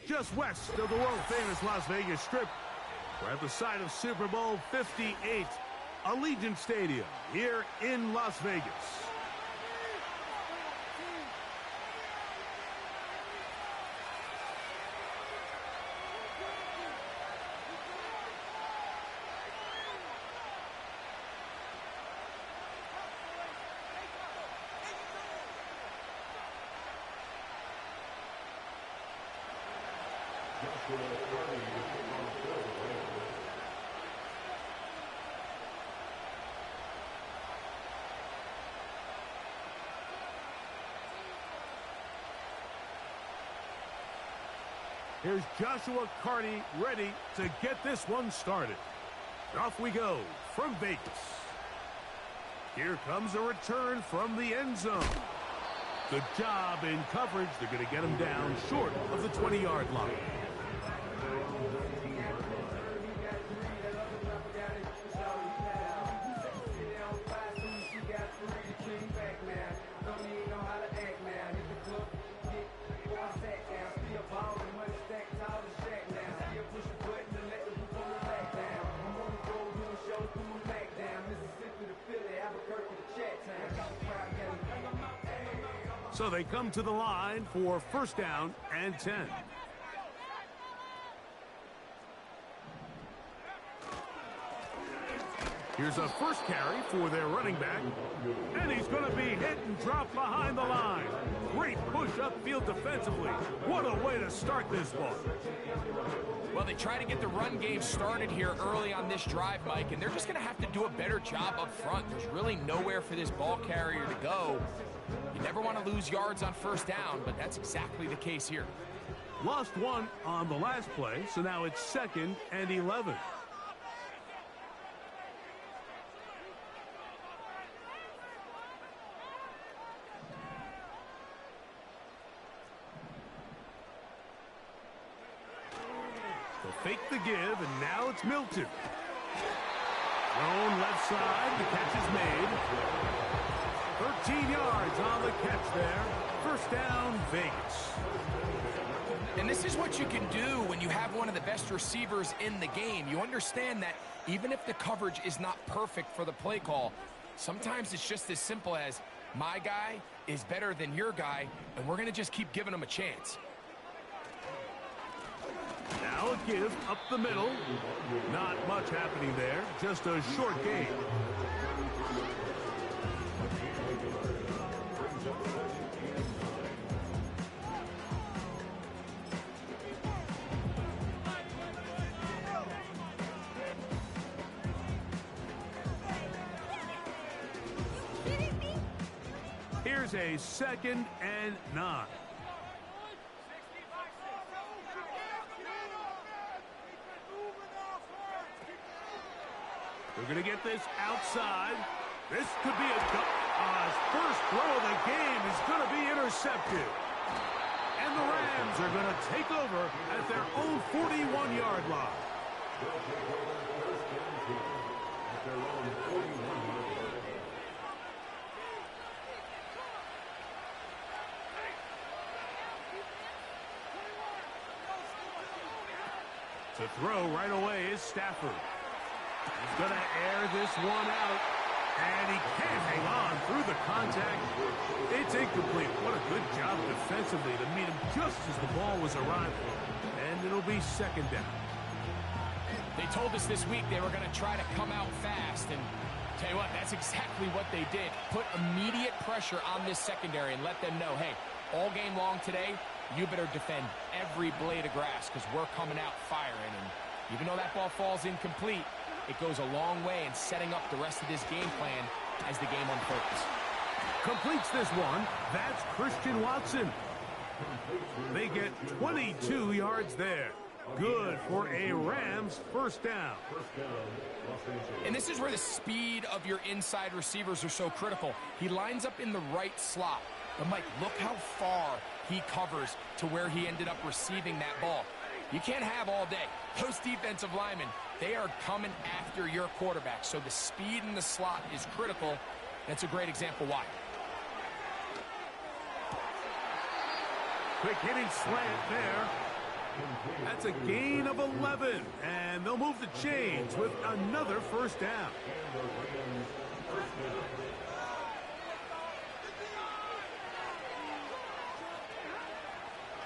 just west of the world-famous Las Vegas Strip. We're at the site of Super Bowl 58, Allegiant Stadium here in Las Vegas. Here's Joshua Carney ready to get this one started. Off we go from Vegas. Here comes a return from the end zone. Good job in coverage. They're going to get him down short of the 20-yard line. So they come to the line for first down and 10. Here's a first carry for their running back. And he's going to be hit and dropped behind the line. Great push upfield defensively. What a way to start this ball. Well, they try to get the run game started here early on this drive, Mike, and they're just going to have to do a better job up front. There's really nowhere for this ball carrier to go. You never want to lose yards on first down, but that's exactly the case here. Lost one on the last play, so now it's 2nd and 11. They'll fake the give, and now it's Milton. Thrown left side, the catch is made. 13 yards on the catch there. First down, Vegas. And this is what you can do when you have one of the best receivers in the game. You understand that even if the coverage is not perfect for the play call, sometimes it's just as simple as my guy is better than your guy, and we're going to just keep giving him a chance. Now a give up the middle. Not much happening there, just a short gain. Here's a 2nd and 9. They're going to get this outside. This could be a first throw of the game is going to be intercepted. And the Rams are going to take over at their own 41-yard line. To throw right away is Stafford. He's going to air this one out, and he can't hang on through the contact. It's incomplete. What a good job defensively to meet him just as the ball was arriving. And it'll be 2nd down. They told us this week they were going to try to come out fast, and tell you what, that's exactly what they did. Put immediate pressure on this secondary and let them know, hey, all game long today, you better defend every blade of grass because we're coming out firing. And even though that ball falls incomplete, it goes a long way in setting up the rest of this game plan as the game unfolds. Completes this one. That's Christian Watson. They get 22 yards there. Good for a Rams first down. And this is where the speed of your inside receivers are so critical. He lines up in the right slot. But, Mike, look how far he covers to where he ended up receiving that ball. You can't have all day. Those defensive linemen, they are coming after your quarterback. So the speed in the slot is critical. That's a great example why. Quick hitting slant there. That's a gain of 11, and they'll move the chains with another first down.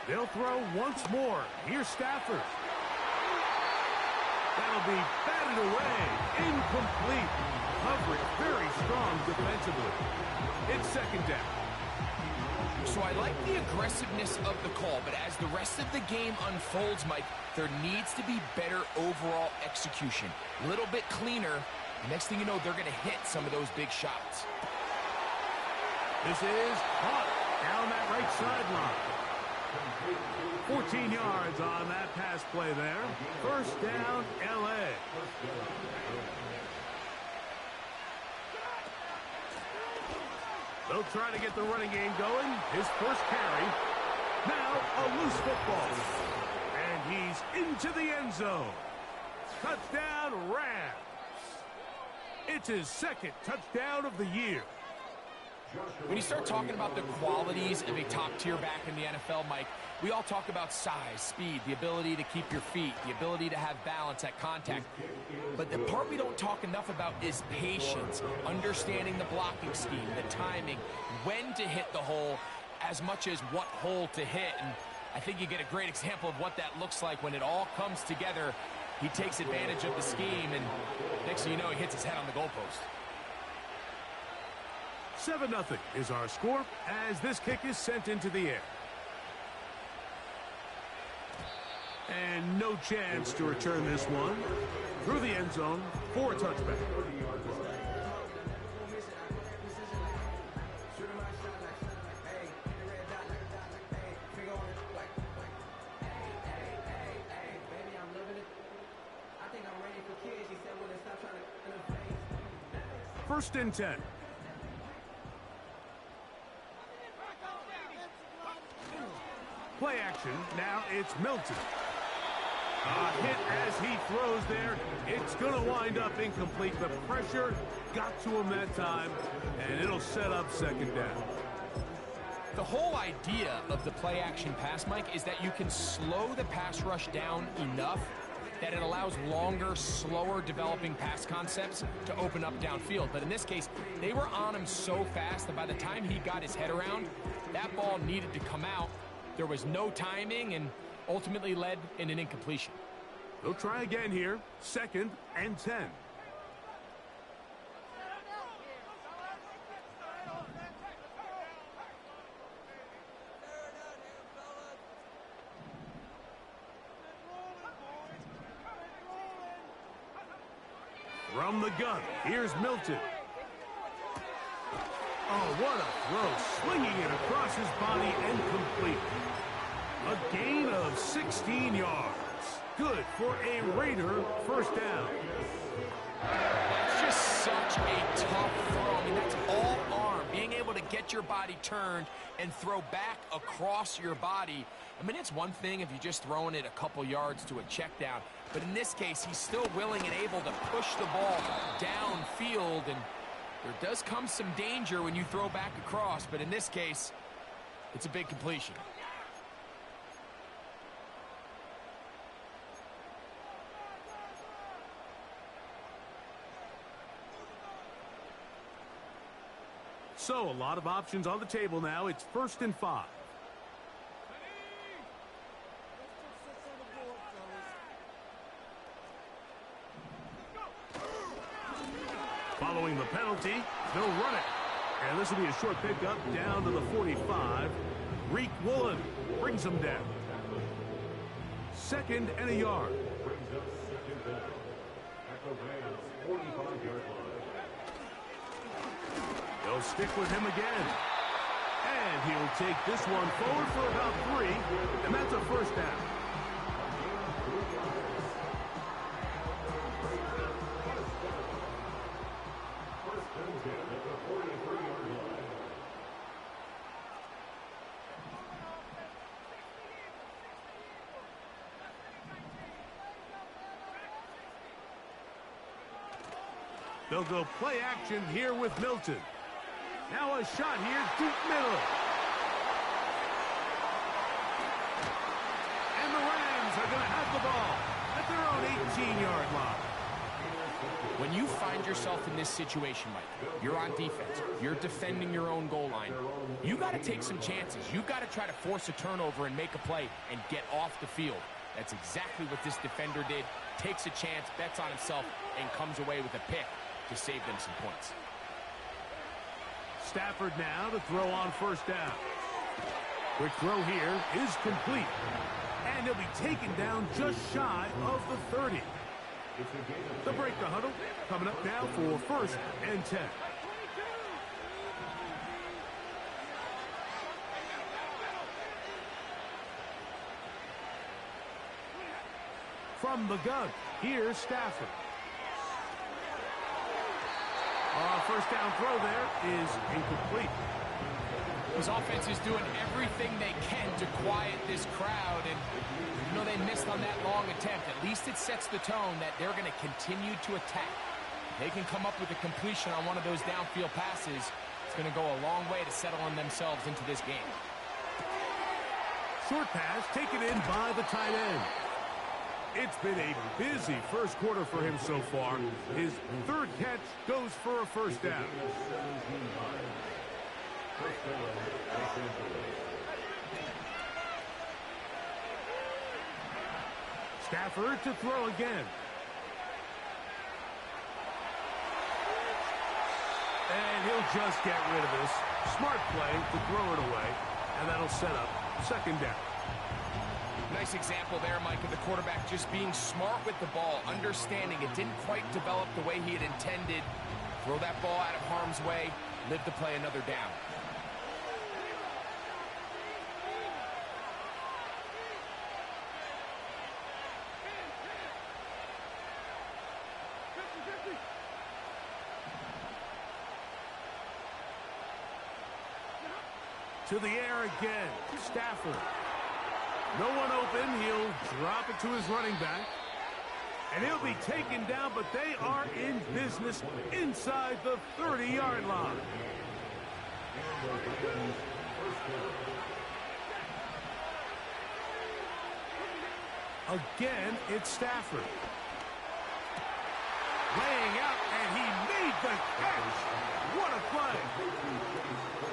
They'll throw once more. Here's Stafford. That'll be batted away. Incomplete. Coverage very strong defensively. It's second down. So I like the aggressiveness of the call, but as the rest of the game unfolds, Mike, there needs to be better overall execution. A little bit cleaner. Next thing you know, they're going to hit some of those big shots. This is caught down that right sideline. 14 yards on that pass play there. First down, L.A. They'll try to get the running game going. His first carry. Now a loose football. And he's into the end zone. Touchdown, Rams. It's his second touchdown of the year. When you start talking about the qualities of a top-tier back in the NFL, Mike, we all talk about size, speed, the ability to keep your feet, the ability to have balance at contact. But the part we don't talk enough about is patience, understanding the blocking scheme, the timing, when to hit the hole, as much as what hole to hit. And I think you get a great example of what that looks like when it all comes together. He takes advantage of the scheme, and next thing you know, he hits his head on the goalpost. 7-0 is our score as this kick is sent into the air. And no chance to return this one through the end zone for a touchback. First and 10. Play action. Now it's Milton. A hit as he throws there. It's going to wind up incomplete. The pressure got to him that time, and it'll set up second down. The whole idea of the play action pass, Mike, is that you can slow the pass rush down enough that it allows longer, slower developing pass concepts to open up downfield. But in this case, they were on him so fast that by the time he got his head around, that ball needed to come out. There was no timing and ultimately led in an incompletion. They'll try again here. Second and 10. From the gun, here's Milton. Oh, what a throw. Slinging it across his body and complete. A gain of 16 yards. Good for a Raider first down. It's just such a tough throw. I mean, that's all arm. Being able to get your body turned and throw back across your body. I mean, it's one thing if you're just throwing it a couple yards to a check down. But in this case, he's still willing and able to push the ball downfield. And there does come some danger when you throw back across. But in this case, it's a big completion. So, a lot of options on the table now. It's 1st and 5. Following the penalty, they'll run it. And this will be a short pickup down to the 45. Reek Woolen brings them down. Second and a yard. They'll stick with him again. And he'll take this one forward for about 3, and that's a first down. They'll go play action here with Milton. Now a shot here, deep middle. And the Rams find yourself in this situation, Mike, you're on defense, you're defending your own goal line, you got to take some chances. You've got to try to force a turnover and make a play and get off the field. That's exactly what this defender did. Takes a chance, bets on himself, and comes away with a pick to save them some points. Stafford now to throw on first down. Quick throw here is complete. And he'll be taken down just shy of the 30. The break the huddle coming up now for 1st and 10. From the gun, here's Stafford. First down throw there is incomplete. His offense is doing everything they can to quiet this crowd, and you know they missed on that long attempt. At least it sets the tone that they're going to continue to attack. If they can come up with a completion on one of those downfield passes, it's going to go a long way to settling themselves into this game. Short pass taken in by the tight end. It's been a busy first quarter for him so far. His 3rd catch goes for a first down. Stafford to throw again. And he'll just get rid of this. Smart play to throw it away. And that'll set up 2nd down. Nice example there, Mike, of the quarterback just being smart with the ball, understanding it didn't quite develop the way he had intended. Throw that ball out of harm's way, live to play another down. To the air again, Stafford. No one open. He'll drop it to his running back. And he'll be taken down, but they are in business inside the 30-yard line. Again, it's Stafford. Laying out, and he made the catch. What a play.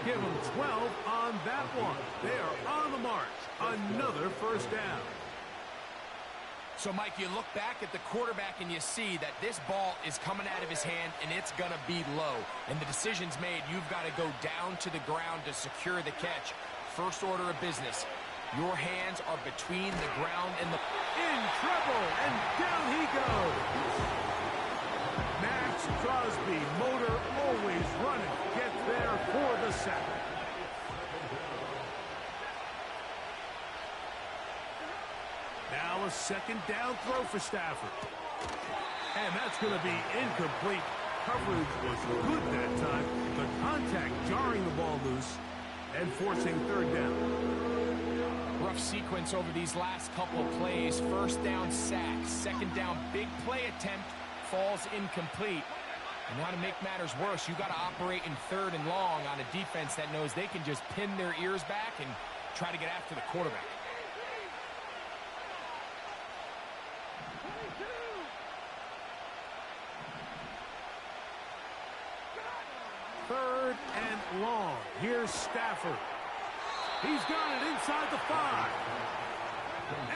Give him 12 on that one. They are on the march. Another first down. So, Mike, you look back at the quarterback and you see that this ball is coming out of his hand and it's going to be low. And the decision's made. You've got to go down to the ground to secure the catch. First order of business. Your hands are between the ground and the... In trouble, and down he goes. Max Crosby, motor always running, gets there for the sack. Now a 2nd down throw for Stafford. And that's going to be incomplete. Coverage was good that time. The contact jarring the ball loose and forcing 3rd down. Rough sequence over these last couple of plays. First down sack, 2nd down big play attempt, falls incomplete. And now to make matters worse, you got to operate in 3rd and long on a defense that knows they can just pin their ears back and try to get after the quarterback. Third and long. Here's Stafford. He's got it inside the 5.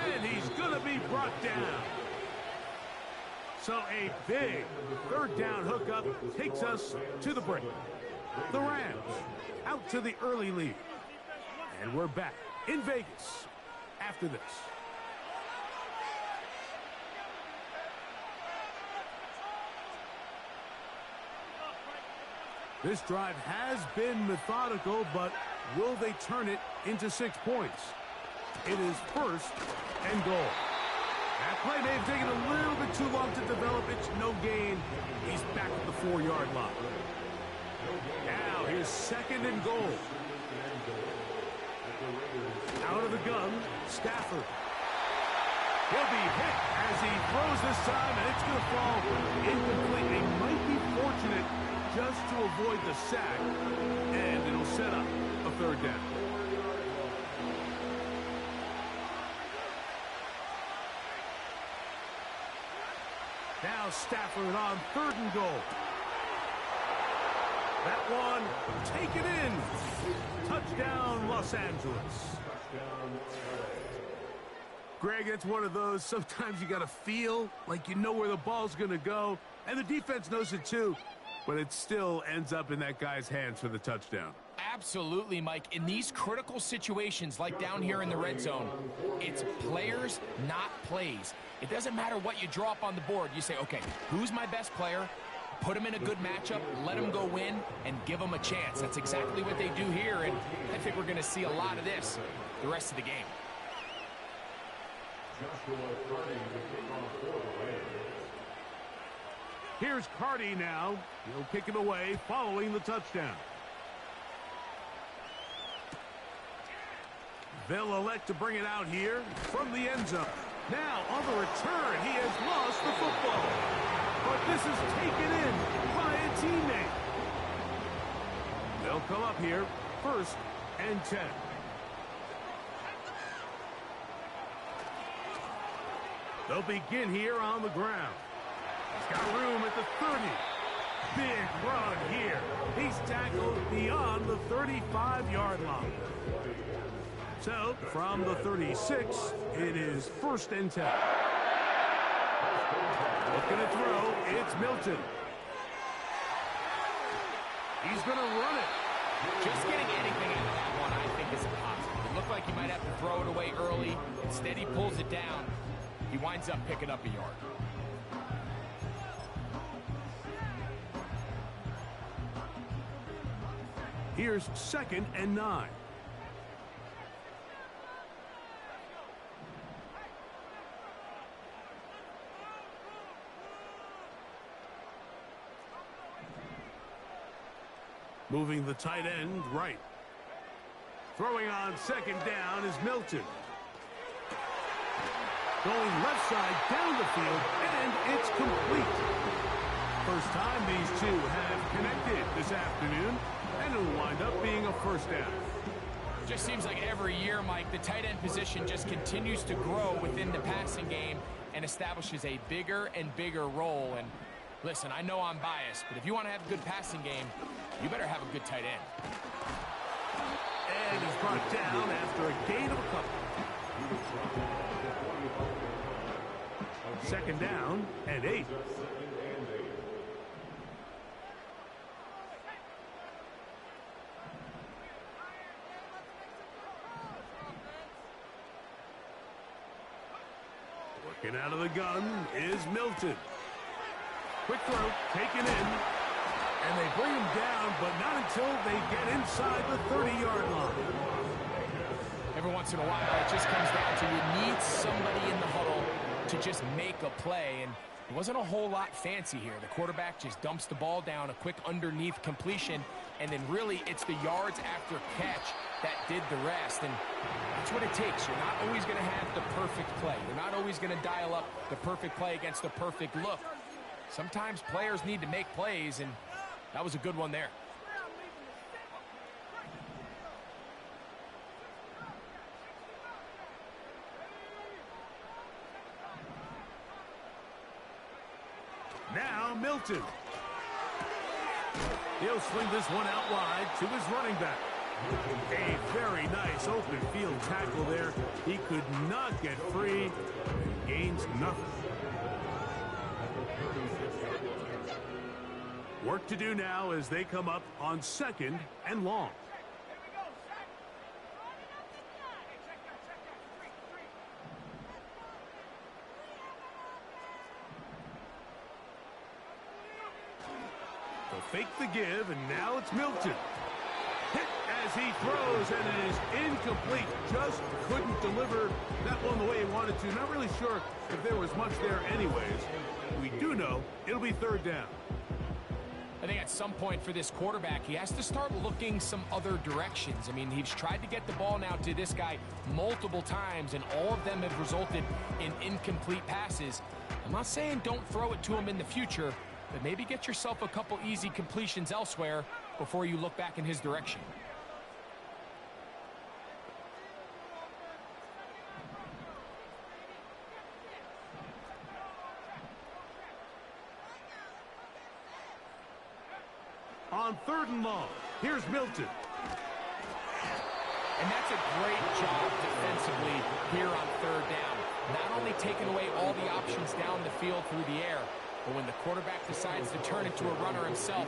And he's going to be brought down. So a big 3rd down hookup takes us to the break. The Rams out to the early lead. And we're back in Vegas after this. This drive has been methodical, but will they turn it into 6 points? It is 1st and goal. That play may have taken a little bit too long to develop. It's no gain. He's back at the 4-yard line. Now here's 2nd and goal. Out of the gun, Stafford. He'll be hit as he throws this time, and it's going to fall incomplete. They might be fortunate just to avoid the sack, and it'll set up a 3rd down. Now Stafford on 3rd and goal. That one, take it in. Touchdown, Los Angeles. Greg, it's one of those, sometimes you got to feel like you know where the ball's going to go, and the defense knows it too, but it still ends up in that guy's hands for the touchdown. Absolutely, Mike. In these critical situations, like down here in the red zone, it's players, not plays. It doesn't matter what you draw up on the board. You say, okay, who's my best player? Put him in a good matchup, let him go win, and give him a chance. That's exactly what they do here, and I think we're going to see a lot of this the rest of the game. Here's Carty now. He'll kick it away following the touchdown. They'll elect to bring it out here from the end zone. Now, on the return, he has lost the football. But this is taken in by a teammate. They'll come up here, 1st and 10. They'll begin here on the ground. He's got room at the 30. Big run here. He's tackled beyond the 35-yard line. So, from the 36, it is 1st and 10. Looking to throw, it's Milton. He's going to run it. Just getting anything out of that one, I think, is impossible. It looked like he might have to throw it away early. Instead, he pulls it down. He winds up picking up a yard. Here's 2nd and 9. Moving the tight end right. Throwing on 2nd down is Milton. Going left side down the field, and it's complete. First time these two have connected this afternoon, and it'll wind up being a 1st down. Just seems like every year, Mike, the tight end position just continues to grow within the passing game and establishes a bigger and bigger role. And listen, I know I'm biased, but if you want to have a good passing game, you better have a good tight end. And he's brought down after a gain of a couple. 2nd down and 8. Working out of the gun is Milton. Quick throw, taken in. And they bring him down, but not until they get inside the 30-yard line. Every once in a while, it just comes down to you need somebody in the huddle to just make a play, and it wasn't a whole lot fancy here. The quarterback just dumps the ball down, a quick underneath completion, and then really it's the yards after catch that did the rest, and that's what it takes. You're not always going to have the perfect play. You're not always going to dial up the perfect play against the perfect look. Sometimes players need to make plays, and that was a good one there. Now Milton. He'll swing this one out wide to his running back. A very nice open field tackle there. He could not get free and gains nothing. Work to do now as they come up on 2nd and long. They'll fake the give, and now it's Milton. Hit as he throws, and it is incomplete. Just couldn't deliver that one the way he wanted to. Not really sure if there was much there anyways. We do know it'll be 3rd down. I think at some point for this quarterback, he has to start looking some other directions. I mean, he's tried to get the ball now to this guy multiple times, and all of them have resulted in incomplete passes. I'm not saying don't throw it to him in the future, but maybe get yourself a couple easy completions elsewhere before you look back in his direction. on 3rd and long. Here's Milton. And that's a great job defensively here on 3rd down. Not only taking away all the options down the field through the air, but when the quarterback decides to turn into a runner himself,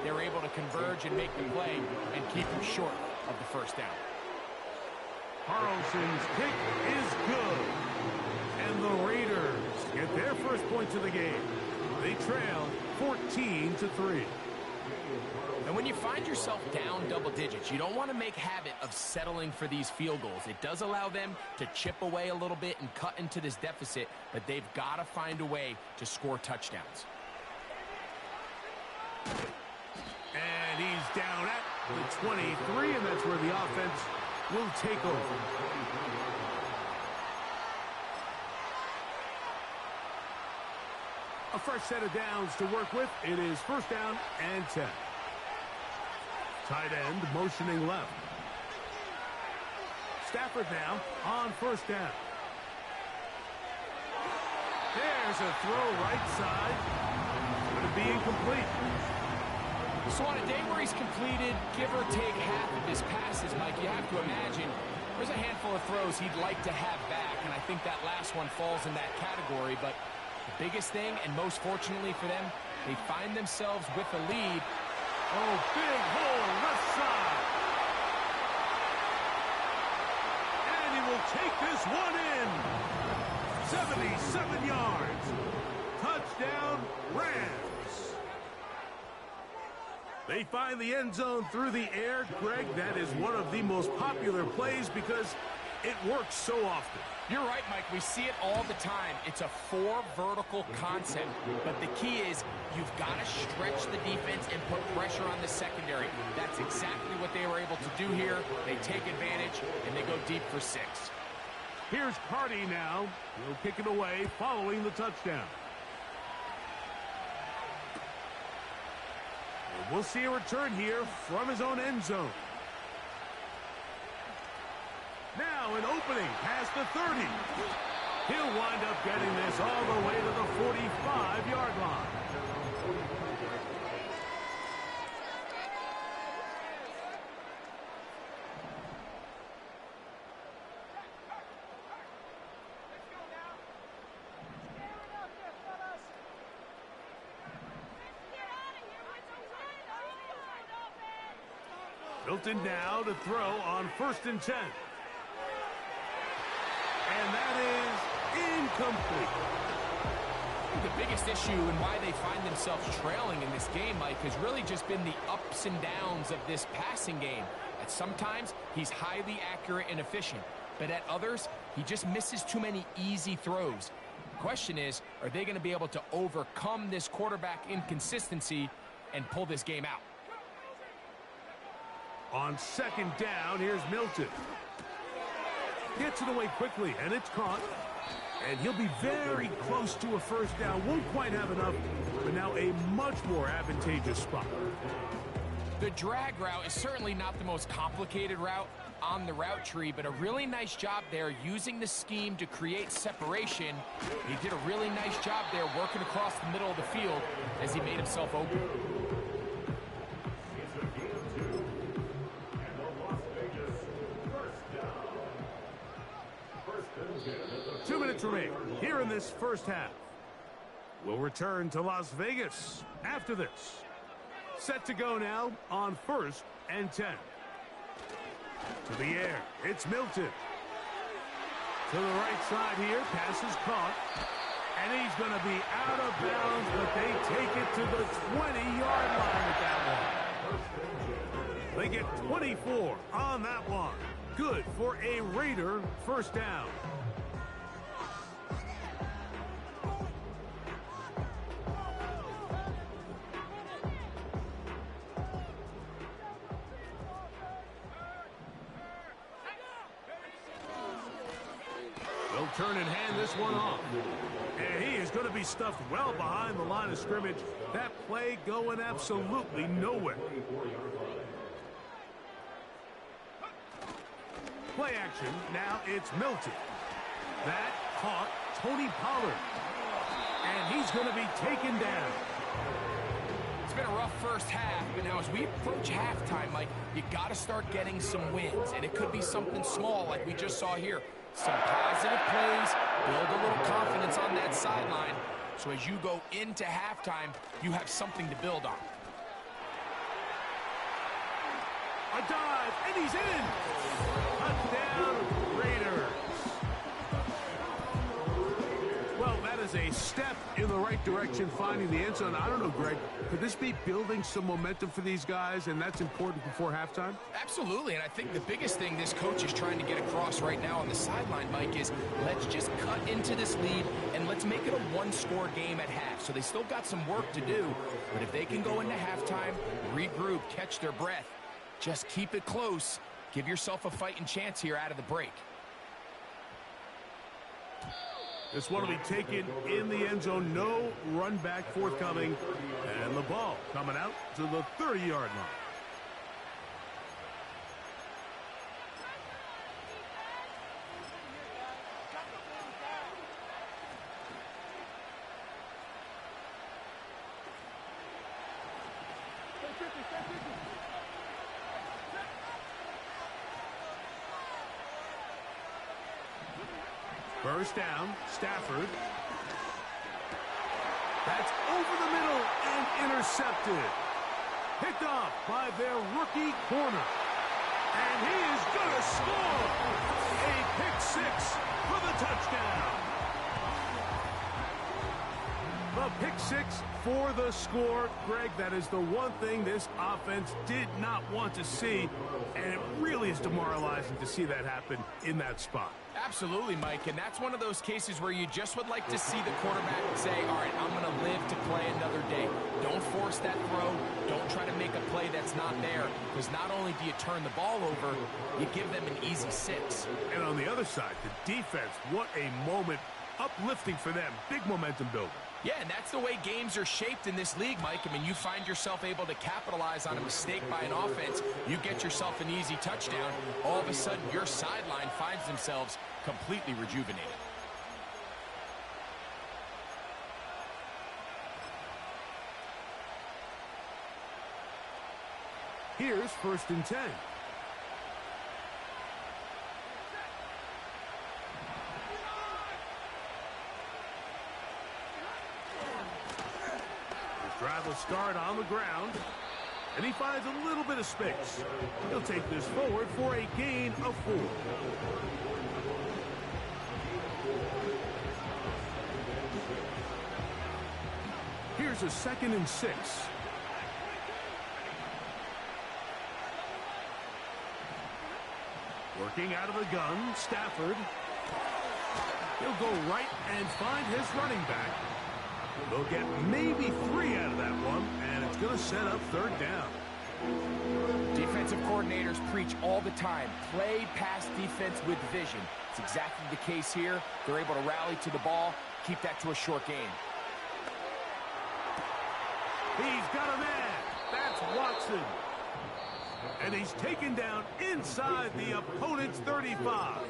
they're able to converge and make the play and keep him short of the 1st down. Carlson's kick is good. And the Raiders get their first points of the game. They trail 14-3. And when you find yourself down double digits, you don't want to make habit of settling for these field goals. It does allow them to chip away a little bit and cut into this deficit, but they've got to find a way to score touchdowns. And he's down at the 23, and that's where the offense will take over. A fresh set of downs to work with. It is 1st down and 10. Tight end motioning left. Stafford now on 1st down. There's a throw right side. Going to be incomplete. So on a day where he's completed, give or take half of his passes, Mike, you have to imagine there's a handful of throws he'd like to have back, and I think that last one falls in that category. But the biggest thing, and most fortunately for them, they find themselves with a lead. Oh, big hole left side. And he will take this one in. 77 yards. Touchdown, Rams. They find the end zone through the air. Greg, that is one of the most popular plays because it works so often. You're right, Mike. We see it all the time. It's a 4 vertical concept, but the key is you've got to stretch the defense and put pressure on the secondary. That's exactly what they were able to do here. They take advantage, and they go deep for 6. Here's Carty now. He'll kick it away following the touchdown. And we'll see a return here from his own end zone. Now an opening past the 30. He'll wind up getting this all the way to the 45-yard line. Milton now to throw on 1st and 10. And that is incomplete. The biggest issue and why they find themselves trailing in this game, Mike, has really just been the ups and downs of this passing game. At sometimes, he's highly accurate and efficient, but at others, he just misses too many easy throws. The question is, are they going to be able to overcome this quarterback inconsistency and pull this game out? On 2nd down, here's Milton. Gets it away quickly, and it's caught. And he'll be very close to a 1st down. Won't quite have enough, but now a much more advantageous spot. The drag route is certainly not the most complicated route on the route tree, but a really nice job there using the scheme to create separation. He did a really nice job there working across the middle of the field as he made himself open. 2 minutes remain here in this 1st half. We'll return to Las Vegas after this. Set to go now on 1st and 10. To the air, it's Milton. To the right side here, pass is caught. And he's going to be out of bounds, but they take it to the 20-yard line at that one. They get 24 on that one. Good for a Raider 1st down. They'll turn and hand this one off. And he is going to be stuffed well behind the line of scrimmage. That play going absolutely nowhere. Play action. Now it's Milton. That caught Tony Pollard. And he's going to be taken down. It's been a rough first half, but now as we approach halftime, Mike, you got to start getting some wins, and it could be something small like we just saw here. Some positive plays, build a little confidence on that sideline, so as you go into halftime, you have something to build on. A dive, and he's in! Touchdown, Raiders. Well, that is a step in the right direction, finding the end zone. I don't know, Greg, could this be building some momentum for these guys, and that's important before halftime? Absolutely, and I think the biggest thing this coach is trying to get across right now on the sideline, Mike, is let's just cut into this lead, and let's make it a one-score game at half. So they still got some work to do, but if they can go into halftime, regroup, catch their breath, just keep it close, give yourself a fighting chance here out of the break. This one will be taken in the end zone. No run back forthcoming. And the ball coming out to the 30-yard line. First down, Stafford. That's over the middle and intercepted. Picked off by their rookie corner. And he is going to score. A pick six for the touchdown. The pick six for the score. Greg, that is the one thing this offense did not want to see. And it really is demoralizing to see that happen in that spot. Absolutely, Mike, and that's one of those cases where you just would like to see the quarterback say, all right, I'm going to live to play another day. Don't force that throw. Don't try to make a play that's not there, because not only do you turn the ball over, you give them an easy six. And on the other side, the defense, what a moment, uplifting for them, big momentum builder. Yeah, and that's the way games are shaped in this league, Mike. I mean, you find yourself able to capitalize on a mistake by an offense. You get yourself an easy touchdown. All of a sudden, your sideline finds themselves completely rejuvenated. Here's 1st and 10. Drive will start on the ground, and he finds a little bit of space. He'll take this forward for a gain of 4. Here's a 2nd and 6. Working out of the gun, Stafford. He'll go right and find his running back. They'll get maybe 3 out of that one, and it's going to set up 3rd down. Defensive coordinators preach all the time, play pass defense with vision. It's exactly the case here. They're able to rally to the ball, keep that to a short gain. He's got a man. That's Watson. And he's taken down inside the opponent's 35.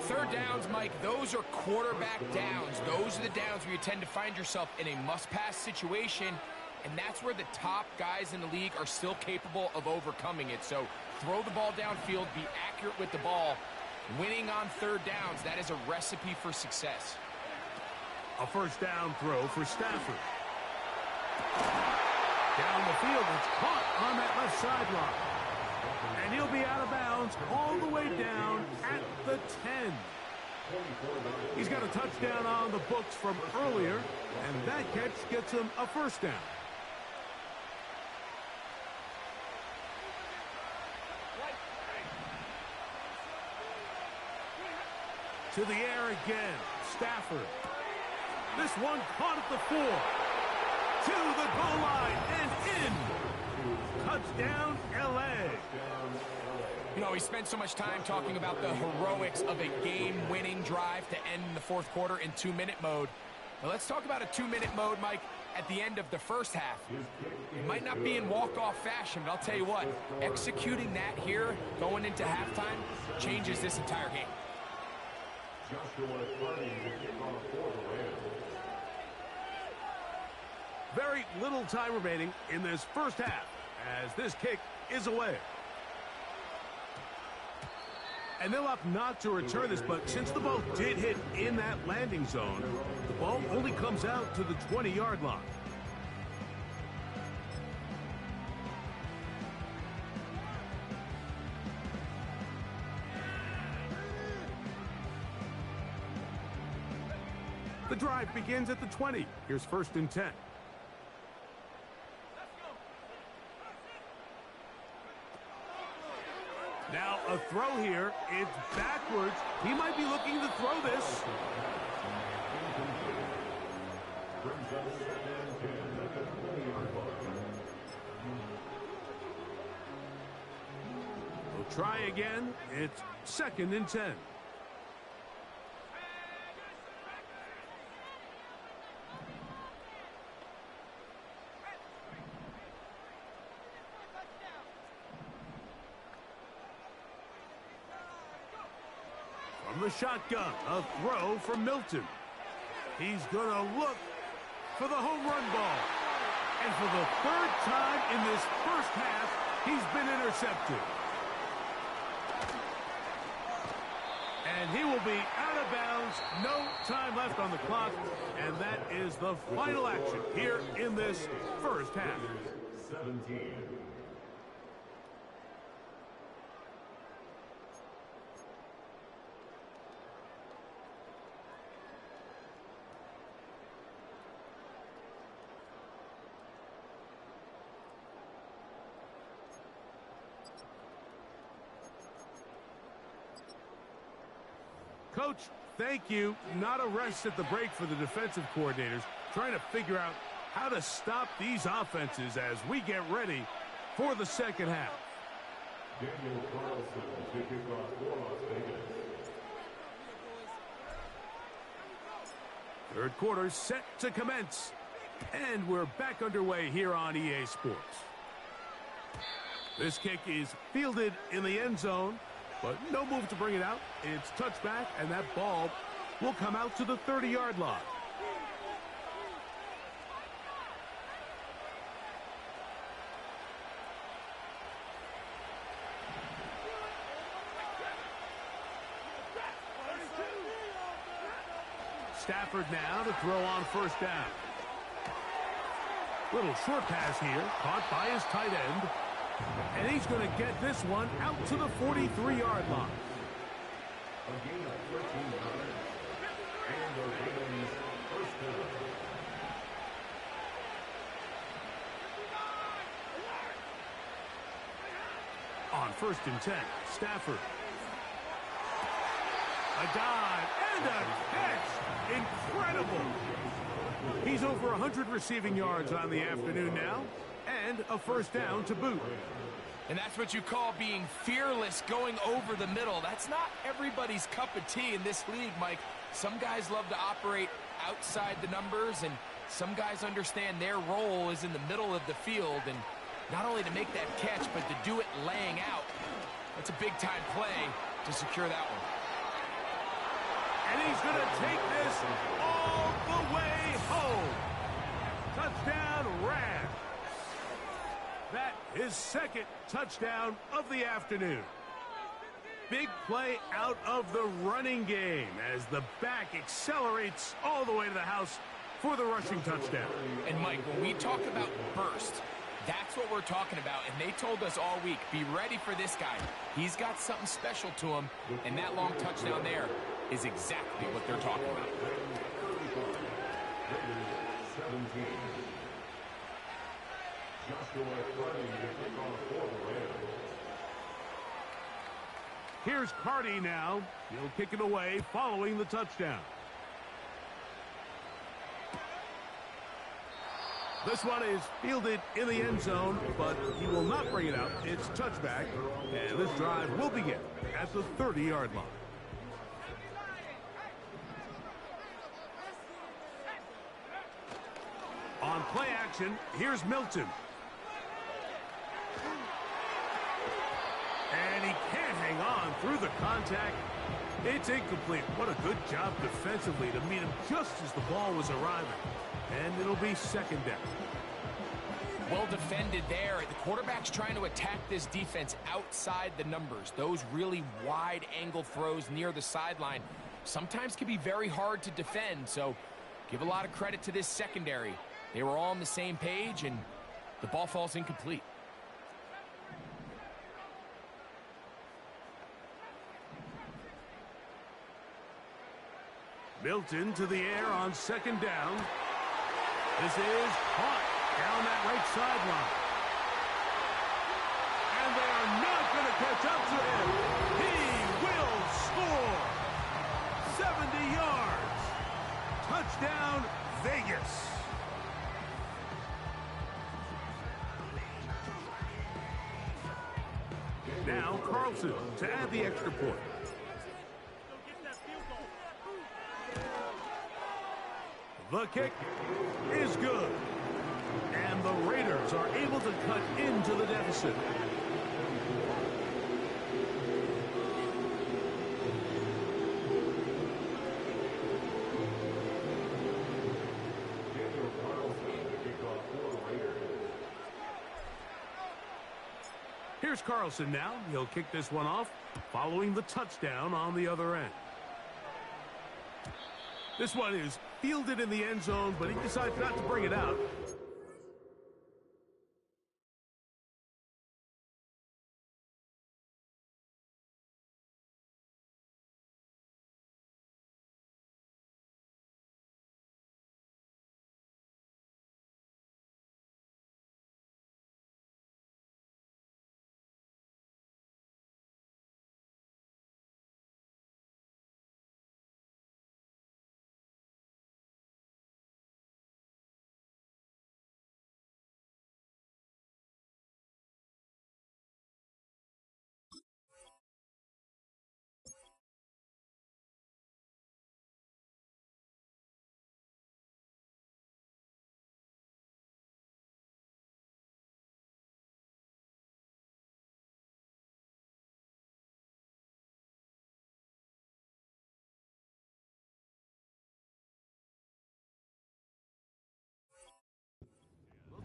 3rd downs, Mike, those are quarterback downs. Those are the downs where you tend to find yourself in a must-pass situation, and that's where the top guys in the league are still capable of overcoming it. So throw the ball downfield, be accurate with the ball. Winning on 3rd downs, that is a recipe for success. A 1st down throw for Stafford. Down the field, it's caught on that left sideline. And he'll be out of bounds all the way down at the 10. He's got a touchdown on the books from earlier, and that catch gets him a 1st down. To the air again, Stafford. This one caught at the 4. To the goal line and in. Touchdown, L.A. You know, we spent so much time talking about the heroics of a game-winning drive to end the 4th quarter in 2-minute mode. Well, let's talk about a 2-minute mode, Mike, at the end of the first half. It might not be in walk-off fashion, but I'll tell you what, executing that here, going into halftime, changes this entire game. Very little time remaining in this first half as this kick is away. And they'll opt not to return this, but since the ball did hit in that landing zone, the ball only comes out to the 20-yard line. The drive begins at the 20. Here's 1st and 10. Now a throw here. It's backwards. He might be looking to throw this. We'll try again. It's 2nd and 10. From the shotgun, a throw from Milton. He's going to look for the home run ball. And for the 3rd time in this first half, he's been intercepted. And he will be out of bounds. No time left on the clock. And that is the final action here in this first half. 17. Coach, thank you. Not a rest at the break for the defensive coordinators, trying to figure out how to stop these offenses as we get ready for the second half. Daniel Carlson to kick off for Las Vegas. Third quarter set to commence. And we're back underway here on EA Sports. This kick is fielded in the end zone. But no move to bring it out. It's touchback, and that ball will come out to the 30-yard line. Stafford now to throw on 1st down. Little short pass here, caught by his tight end. And he's going to get this one out to the 43-yard line. A gain of 13 yards. And the Ravens first down. On 1st and 10, Stafford. A dive and a catch. Incredible. He's over 100 receiving yards on the afternoon now. And a 1st down to boot. And that's what you call being fearless, going over the middle. That's not everybody's cup of tea in this league, Mike. Some guys love to operate outside the numbers, and some guys understand their role is in the middle of the field. And not only to make that catch, but to do it laying out. That's a big-time play to secure that one. And he's going to take this all the way home. Touchdown, Rams. That is 2nd touchdown of the afternoon. Big play out of the running game as the back accelerates all the way to the house for the rushing touchdown. And, Mike, when we talk about burst, that's what we're talking about. And they told us all week, be ready for this guy. He's got something special to him, and that long touchdown there is exactly what they're talking about. 17. Here's Carty now. He'll kick it away following the touchdown. This one is fielded in the end zone, but he will not bring it out. It's touchback, and this drive will begin at the 30-yard line. On play action, here's Milton. And he can't hang on through the contact. It's incomplete. What a good job defensively to meet him just as the ball was arriving. And it'll be second down. Well defended there. The quarterback's trying to attack this defense outside the numbers. Those really wide angle throws near the sideline sometimes can be very hard to defend, so give a lot of credit to this secondary. They were all on the same page, and the ball falls incomplete. Milton to the air on second down. This is caught down that right sideline. And they are not going to catch up to him. He will score. 70 yards. Touchdown, Vegas. Now Carlson to add the extra point. The kick is good. And the Raiders are able to cut into the deficit. Here's Carlson now. He'll kick this one off, following the touchdown on the other end. This one is fielded in the end zone, but he decides not to bring it out.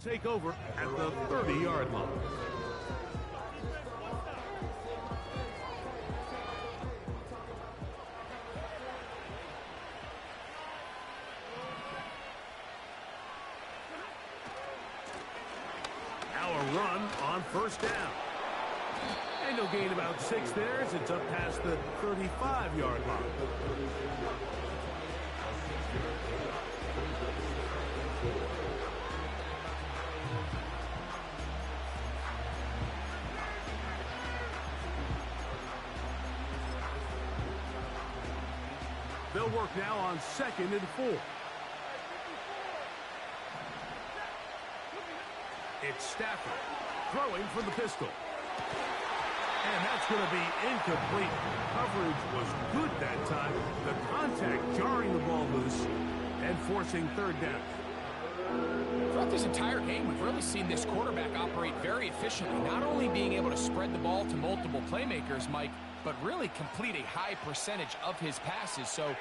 Take over at the 30-yard line. Now a run on first down. And he'll gain about 6 there as it's up past the 35-yard line. They'll work now on 2nd and 4. It's Stafford throwing from the pistol. And that's going to be incomplete. Coverage was good that time. The contact jarring the ball loose and forcing third down. Throughout this entire game, we've really seen this quarterback operate very efficiently, not only being able to spread the ball to multiple playmakers, Mike, but really complete a high percentage of his passes. So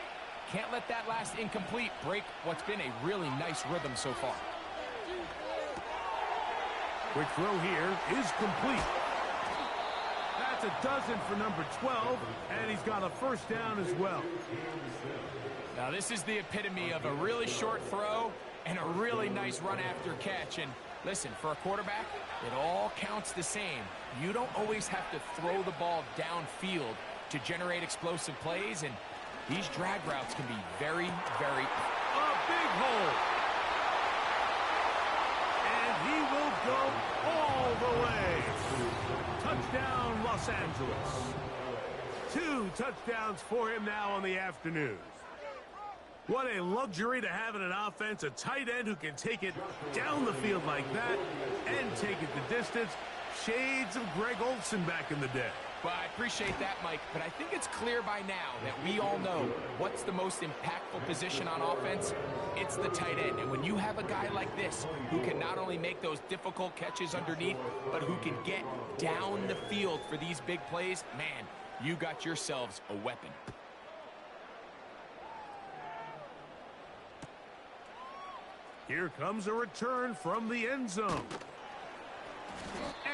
can't let that last incomplete break what's been a really nice rhythm so far. Quick throw here is complete. That's a dozen for number 12, and he's got a first down as well. Now this is the epitome of a really short throw and a really nice run after catch. And listen, for a quarterback, it all counts the same. You don't always have to throw the ball downfield to generate explosive plays, and these drag routes can be very, very... A big hole. And he will go all the way. Touchdown, Los Angeles. 2 touchdowns for him now on the afternoon. What a luxury to have in an offense, a tight end who can take it down the field like that and take it the distance. Shades of Greg Olsen back in the day. Well, I appreciate that, Mike, but I think it's clear by now that we all know what's the most impactful position on offense. It's the tight end, and when you have a guy like this who can not only make those difficult catches underneath, but who can get down the field for these big plays, man, you got yourselves a weapon. Here comes a return from the end zone.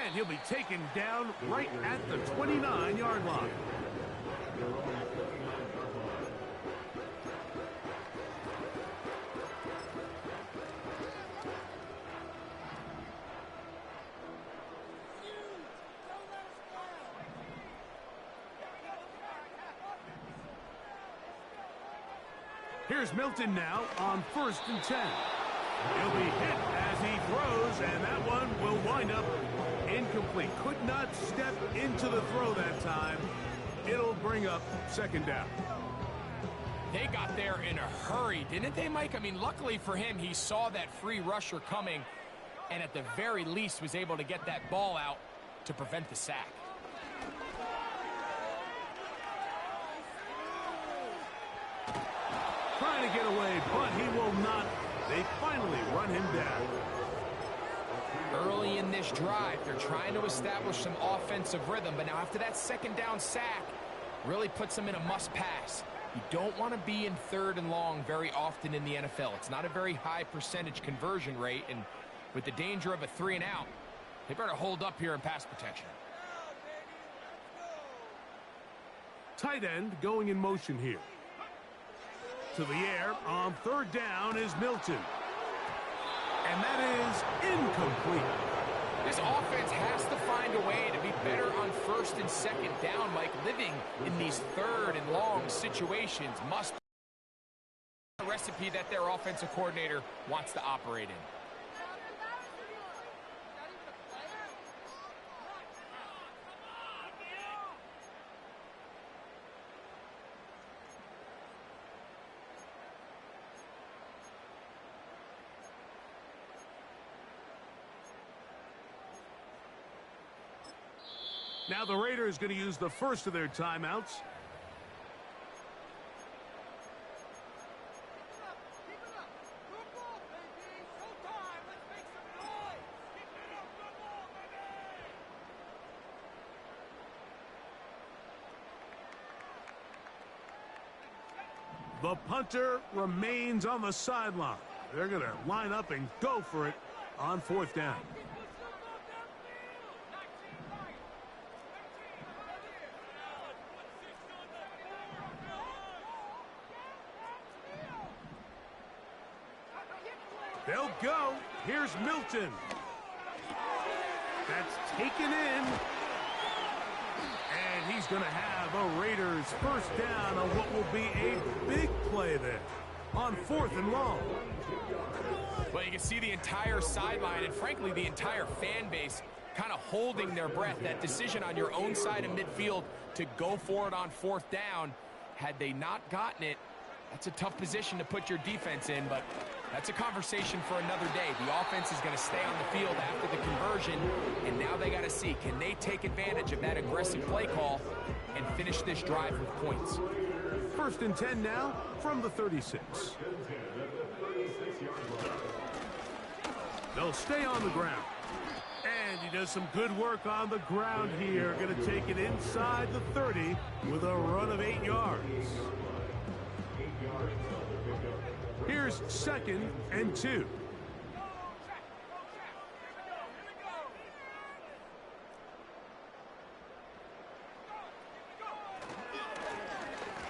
And he'll be taken down right at the 29-yard line. Here's Milton now on 1st and 10. He'll be hit as he throws, and that one will wind up incomplete. Could not step into the throw that time. It'll bring up 2nd down. They got there in a hurry, didn't they, Mike? I mean, luckily for him, he saw that free rusher coming, and at the very least was able to get that ball out to prevent the sack. Trying to get away, but he will not. They finally run him down. Early in this drive, they're trying to establish some offensive rhythm, but now after that 2nd down sack, really puts them in a must-pass. You don't want to be in 3rd and long very often in the NFL. It's not a very high percentage conversion rate, and with the danger of a 3 and out, they better hold up here in pass protection. Tight end going in motion here. To the air on 3rd down is Milton. And that is incomplete. This offense has to find a way to be better on 1st and 2nd down, Mike. Living in these 3rd and long situations must be a recipe that their offensive coordinator wants to operate in. Now the Raiders going to use the first of their timeouts. The punter remains on the sideline. They're going to line up and go for it on 4th down. They'll go. Here's Milton. That's taken in. And he's going to have a Raiders 1st down on what will be a big play there on 4th and long. Well, you can see the entire sideline and, frankly, the entire fan base kind of holding their breath. That decision on your own side of midfield to go for it on 4th down, had they not gotten it, that's a tough position to put your defense in, but that's a conversation for another day. The offense is going to stay on the field after the conversion, and now they got to see, can they take advantage of that aggressive play call and finish this drive with points? 1st and 10 now from the 36. They'll stay on the ground. And he does some good work on the ground here. Going to take it inside the 30 with a run of 8 yards. Here's 2nd and 2.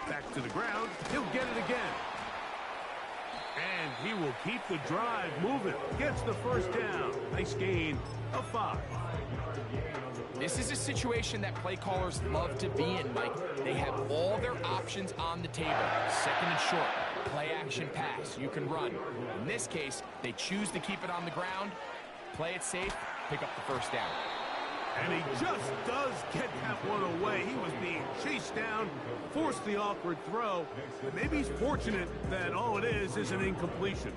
Back to the ground. He'll get it again. And he will keep the drive moving. Gets the 1st down. Nice gain of 5. This is a situation that play callers love to be in, Mike. They have all their options on the table. 2nd and short, play action pass. You can run. In this case, they choose to keep it on the ground, play it safe, pick up the 1st down. And he just does get that one away. He was being chased down, forced the awkward throw. But maybe he's fortunate that all it is an incompletion.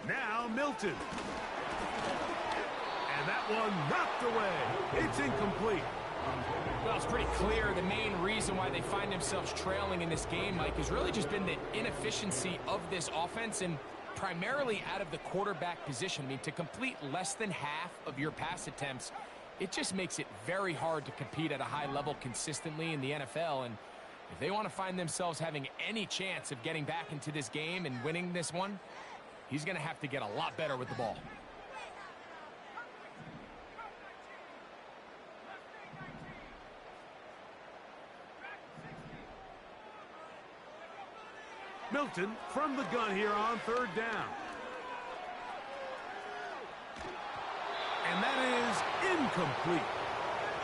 Now Milton. And that one knocked away. It's incomplete. Well, it's pretty clear the main reason why they find themselves trailing in this game, Mike, has really just been the inefficiency of this offense and primarily out of the quarterback position. I mean, to complete less than half of your pass attempts It just makes it very hard to compete at a high level consistently in the NFL, and if they want to find themselves having any chance of getting back into this game and winning this one, he's going to have to get a lot better with the ball. Milton from the gun here on third down. And that is incomplete.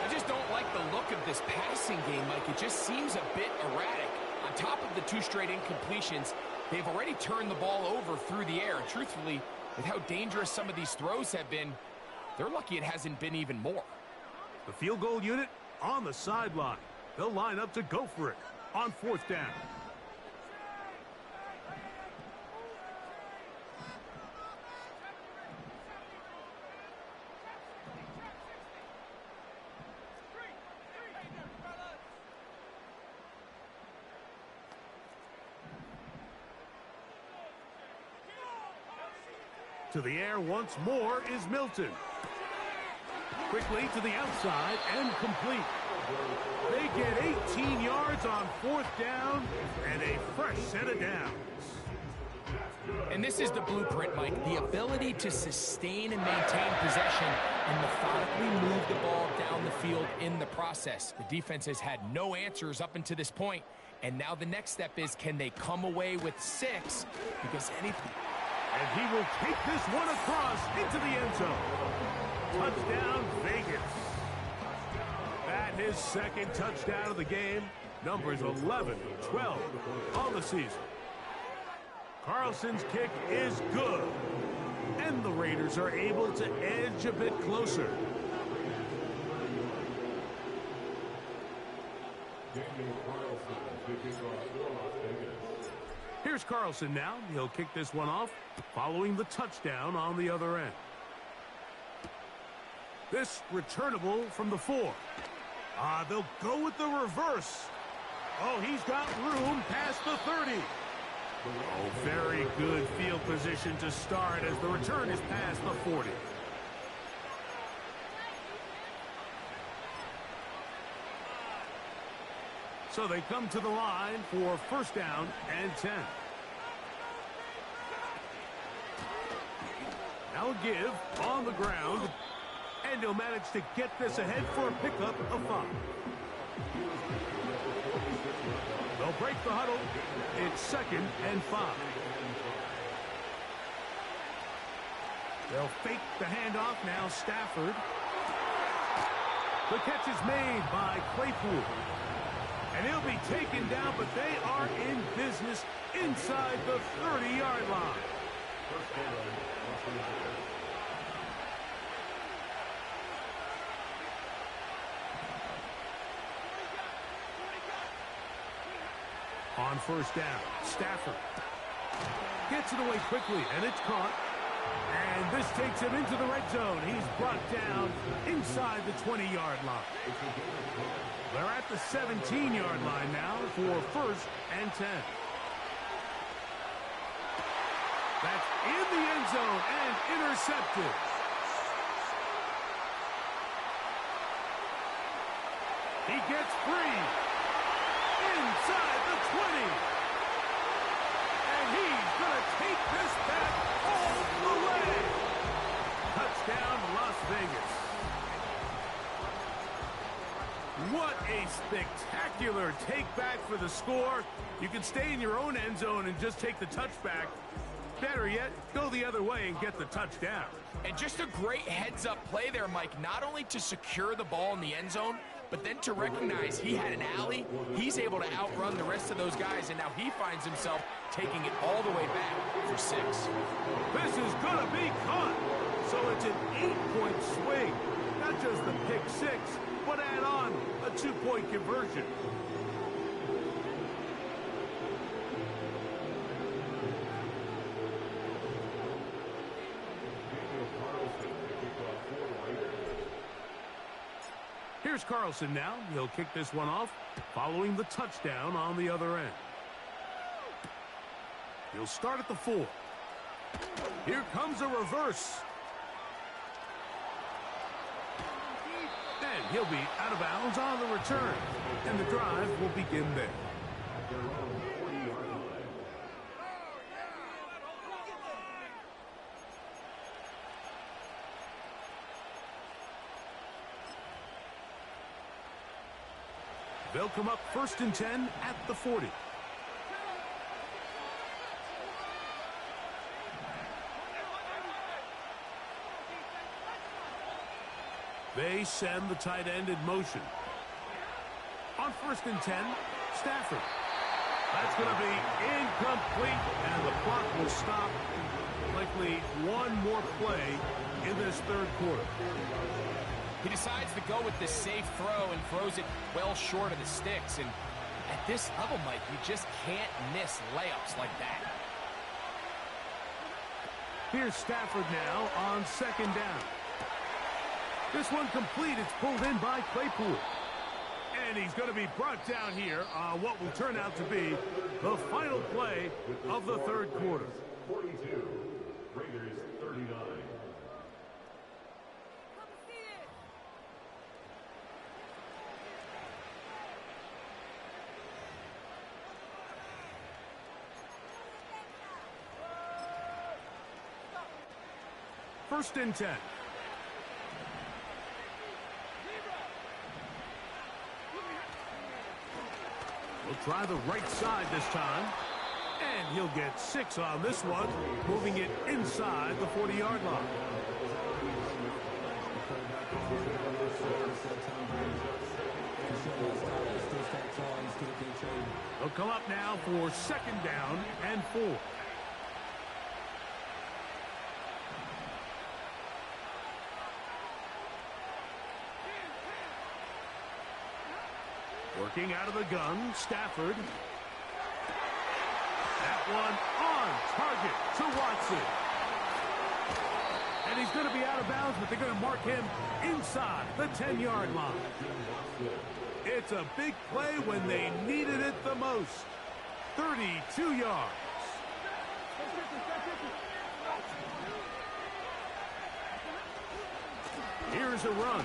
I just don't like the look of this passing game, Mike. It just seems a bit erratic. On top of the 2 straight incompletions, they've already turned the ball over through the air. And truthfully, with how dangerous some of these throws have been, they're lucky it hasn't been even more. The field goal unit on the sideline. They'll line up to go for it on fourth down. To the air once more is Milton. Quickly to the outside and complete. They get 18 yards on fourth down and a fresh set of downs. And this is the blueprint, Mike. The ability to sustain and maintain possession and methodically move the ball down the field in the process. The defense has had no answers up until this point, and now the next step is, can they come away with 6? Because anything... And he will take this one across into the end zone. Touchdown, Vegas. That his second touchdown of the game. Numbers 11-12 on the season. Carlson's kick is good. And the Raiders are able to edge a bit closer. Here's Carlson now. He'll kick this one off, following the touchdown on the other end. This returnable from the 4. They'll go with the reverse. Oh, he's got room past the 30. Oh, very good field position to start as the return is past the 40. So they come to the line for first down and 10. Now a give on the ground. And he'll manage to get this ahead for a pickup of 5. They'll break the huddle. It's second and 5. They'll fake the handoff now. Stafford. The catch is made by Claypool. And he'll be taken down, but they are in business inside the 30-yard line. On first down, Stafford gets it away quickly, and it's caught. And this takes him into the red zone. He's brought down inside the 20-yard line. They're at the 17-yard line now for first and 10. That's in the end zone and intercepted. He gets free inside the 20. And he's going to take this back all the way. Touchdown, Las Vegas. What a spectacular take back for the score. You can stay in your own end zone and just take the touchback. Better yet, go the other way and get the touchdown. And just a great heads-up play there, Mike, not only to secure the ball in the end zone, but then to recognize he had an alley. He's able to outrun the rest of those guys, and now he finds himself taking it all the way back for 6. This is going to be caught. So it's an 8-point swing. Not just the pick 6, but add on a 2-point conversion. Here's Carlson now. He'll kick this one off, following the touchdown on the other end. He'll start at the 4. Here comes a reverse. he'll be out of bounds on the return. And the drive will begin there. They'll come up 1st and 10 at the 40. They send the tight end in motion. On 1st and 10, Stafford. That's going to be incomplete, and the clock will stop. Likely one more play in this 3rd quarter. He decides to go with the safe throw and throws it well short of the sticks. And at this level, Mike, you just can't miss layups like that. Here's Stafford now on 2nd down. This one complete. It's pulled in by Claypool. And he's going to be brought down here on what will turn out to be the final play of the 3rd quarter. 42, Raiders 39. First and 10. We'll try the right side this time. And he'll get 6 on this one, moving it inside the 40-yard line. They'll come up now for 2nd down and 4. Working out of the gun, Stafford. That one on target to Watson. And he's going to be out of bounds, but they're going to mark him inside the 10-yard line. It's a big play when they needed it the most. 32 yards. Here's a run.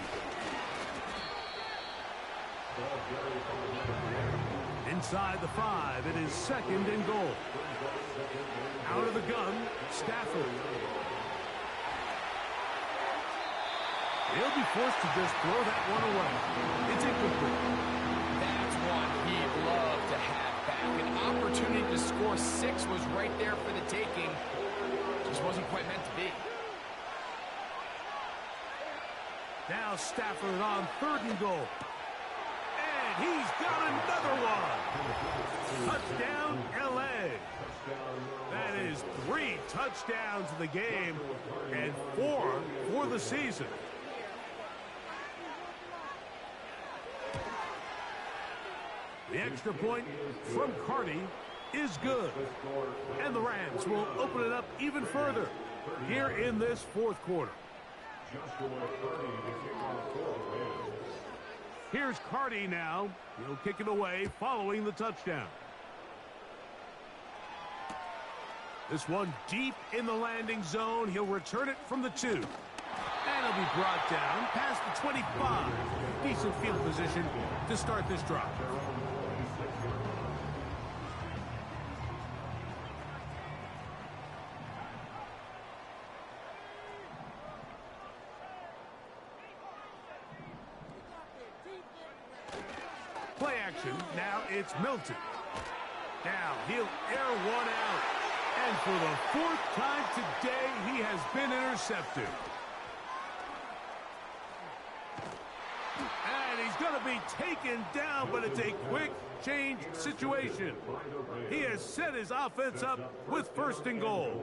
Inside the 5, it is 2nd and goal. Out of the gun, Stafford. He'll be forced to just throw that one away. It's incomplete. That's one he'd love to have back. An opportunity to score 6 was right there for the taking. Just wasn't quite meant to be. Now Stafford on 3rd and goal. He's got another one. Touchdown, L.A. That is 3 touchdowns in the game and 4 for the season. The extra point from Carty is good. And the Rams will open it up even further here in this 4th quarter. Here's Carty now. He'll kick it away following the touchdown. This one deep in the landing zone. He'll return it from the 2. And he'll be brought down past the 25. Decent field position to start this drive. Play action. Now it's Milton. Now he'll air one out. And for the 4th time today, he has been intercepted. And he's going to be taken down, but it's a quick change situation. He has set his offense up with 1st and goal.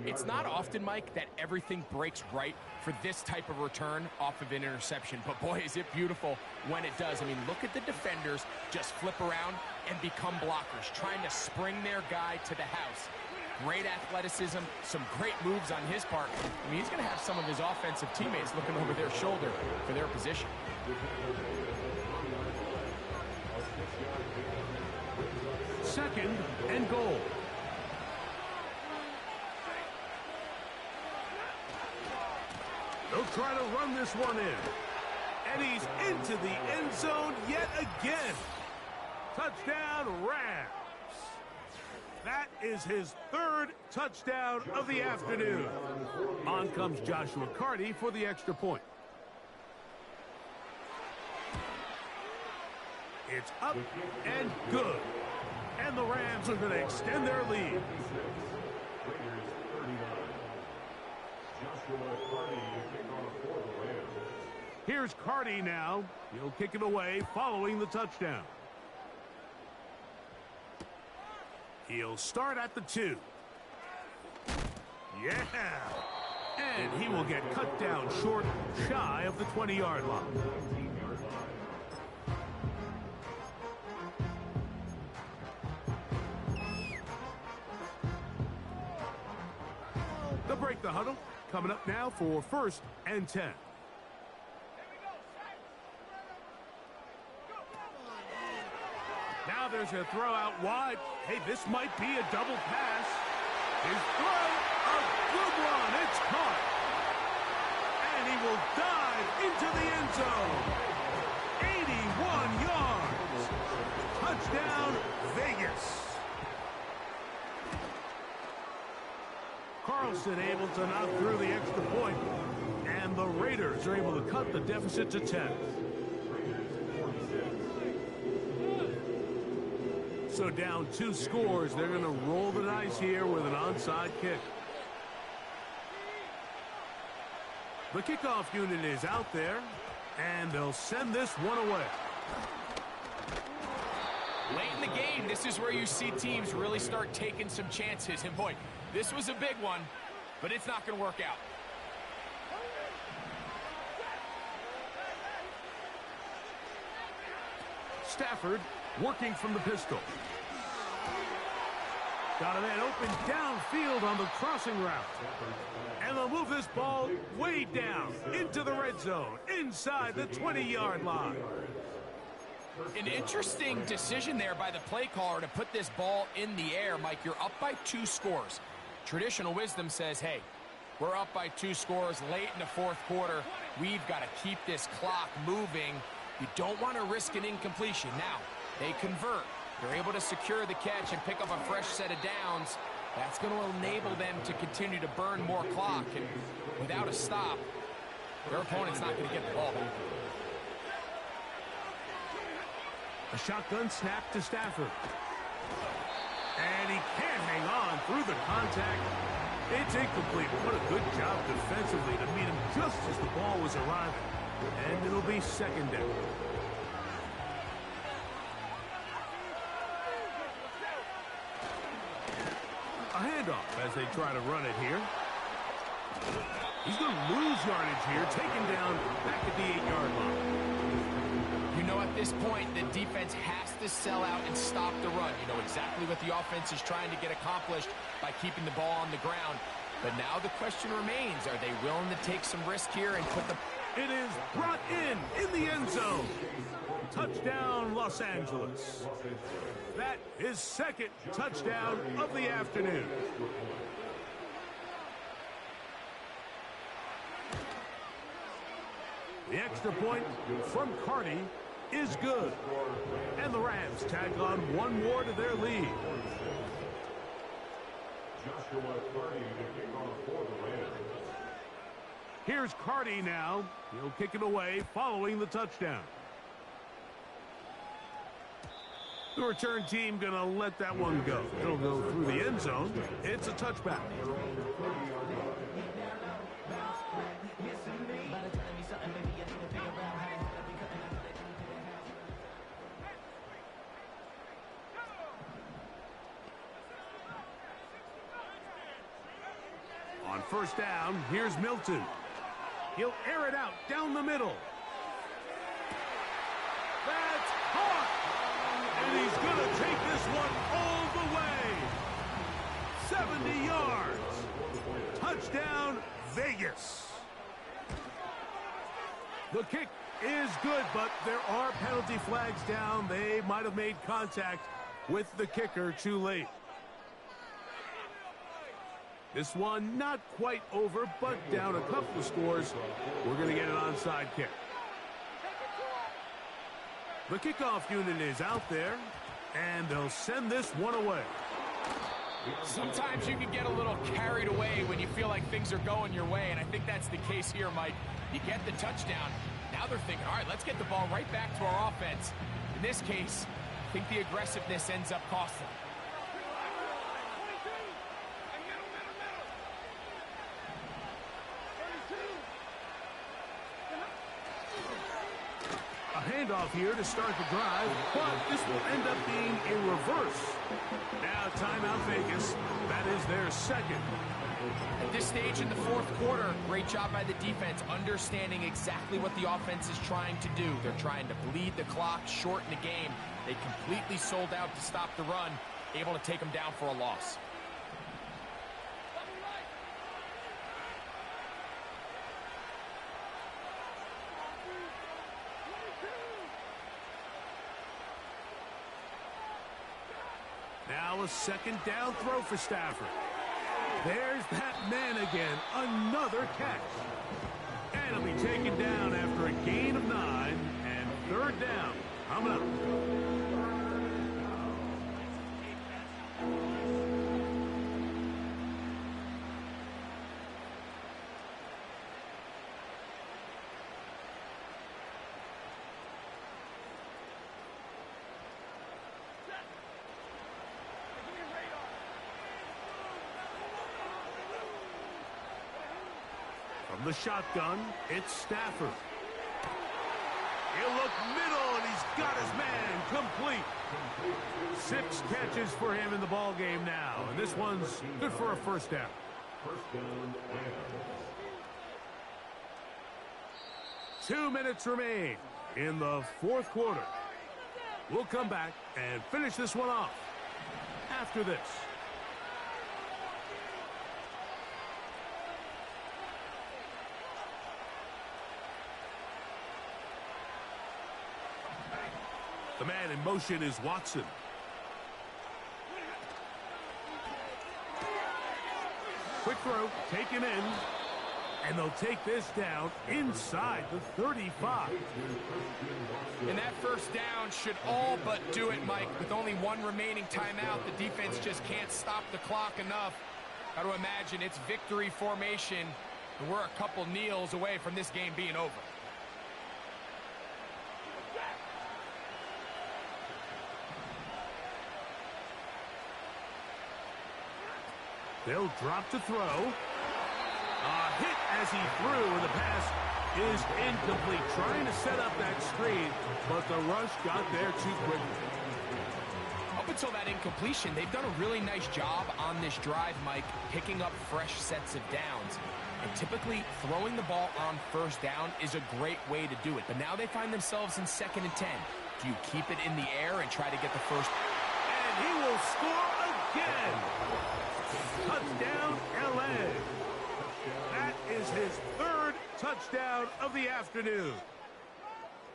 It's not often, Mike, that everything breaks right for this type of return off of an interception. But, boy, is it beautiful when it does. I mean, look at the defenders just flip around and become blockers, trying to spring their guy to the house. Great athleticism, some great moves on his part. I mean, he's going to have some of his offensive teammates looking over their shoulder for their position. 2nd and goal. They'll try to run this one in. And he's into the end zone yet again. Touchdown, Rams. That is his third touchdown of the afternoon. On comes Joshua Carty for the extra point. It's up and good. And the Rams are going to extend their lead. Here's Carty now. He'll kick it away following the touchdown. He'll start at the 2. Yeah. And he will get cut down short, shy of the 20-yard line. They'll break the huddle. Coming up now for 1st and 10. Now there's a throw out wide. Hey, this might be a double pass. His throw, a good one. It's caught. And he will dive into the end zone. 81 yards. Touchdown, Vegas. Carlson able to knock through the extra point. And the Raiders are able to cut the deficit to 10. So down 2 scores, they're going to roll the dice here with an onside kick. The kickoff unit is out there, and they'll send this one away. Late in the game, this is where you see teams really start taking some chances. And boy, this was a big one, but it's not going to work out. Stafford working from the pistol. Got a man open downfield on the crossing route. And they'll move this ball way down into the red zone, inside the 20-yard line. An interesting decision there by the play caller to put this ball in the air. Mike, you're up by 2 scores. Traditional wisdom says, hey, we're up by 2 scores late in the 4th quarter. We've got to keep this clock moving. You don't want to risk an incompletion. Now, they convert. They're able to secure the catch and pick up a fresh set of downs. That's going to enable them to continue to burn more clock. And without a stop, their opponent's not going to get the ball back. A shotgun snap to Stafford. And he can't hang on through the contact. It's incomplete. What a good job defensively to meet him just as the ball was arriving. And it'll be secondary. A handoff as they try to run it here. He's going to lose yardage here, taken down back at the 8-yard line. You know, at this point, the defense has to sell out and stop the run. You know exactly what the offense is trying to get accomplished by keeping the ball on the ground. But now the question remains, are they willing to take some risk here and put the... It is brought in the end zone. Touchdown, Los Angeles. That is 2nd touchdown of the afternoon. The extra point from Carty is good. And the Rams tag on 1 more to their lead. Here's Carty now. He'll kick it away following the touchdown. The return team going to let that one go. It'll go through the end zone. It's a touchback. On 1st down, here's Milton. He'll air it out down the middle. That's caught! And he's going to take this one all the way. 70 yards. Touchdown, Vegas. The kick is good, but there are penalty flags down. They might have made contact with the kicker too late. This one not quite over, but down a couple of scores. We're going to get an onside kick. The kickoff unit is out there, and they'll send this one away. Sometimes you can get a little carried away when you feel like things are going your way, and I think that's the case here, Mike. You get the touchdown. Now they're thinking, all right, let's get the ball right back to our offense. In this case, I think the aggressiveness ends up costing them. A handoff here to start the drive, but this will end up being a reverse. Now timeout Vegas. That is their second. At this stage in the fourth quarter, great job by the defense, understanding exactly what the offense is trying to do. They're trying to bleed the clock, shorten the game. They completely sold out to stop the run, able to take them down for a loss. Now a second down throw for Stafford. There's that man again, another catch. And he'll be taken down after a gain of 9, and third down coming up. From the shotgun, it's Stafford. He'll look middle, and he's got his man complete. 6 catches for him in the ball game now, and this one's good for a first down. First down, 2 minutes remain in the fourth quarter. We'll come back and finish this one off after this. The man in motion is Watson. Quick throw, taken in, and they'll take this down inside the 35. And that first down should all but do it, Mike. With only one remaining timeout, the defense just can't stop the clock enough. Got to imagine it's victory formation, and we're a couple kneels away from this game being over. They'll drop to throw. A hit as he threw, and the pass is incomplete. Trying to set up that screen, but the rush got there too quickly. Up until that incompletion, they've done a really nice job on this drive, Mike, picking up fresh sets of downs. And typically, throwing the ball on first down is a great way to do it. But now they find themselves in 2nd and 10. Do you keep it in the air and try to get the first? And he will score again. Touchdown, L.A. That is his 3rd touchdown of the afternoon.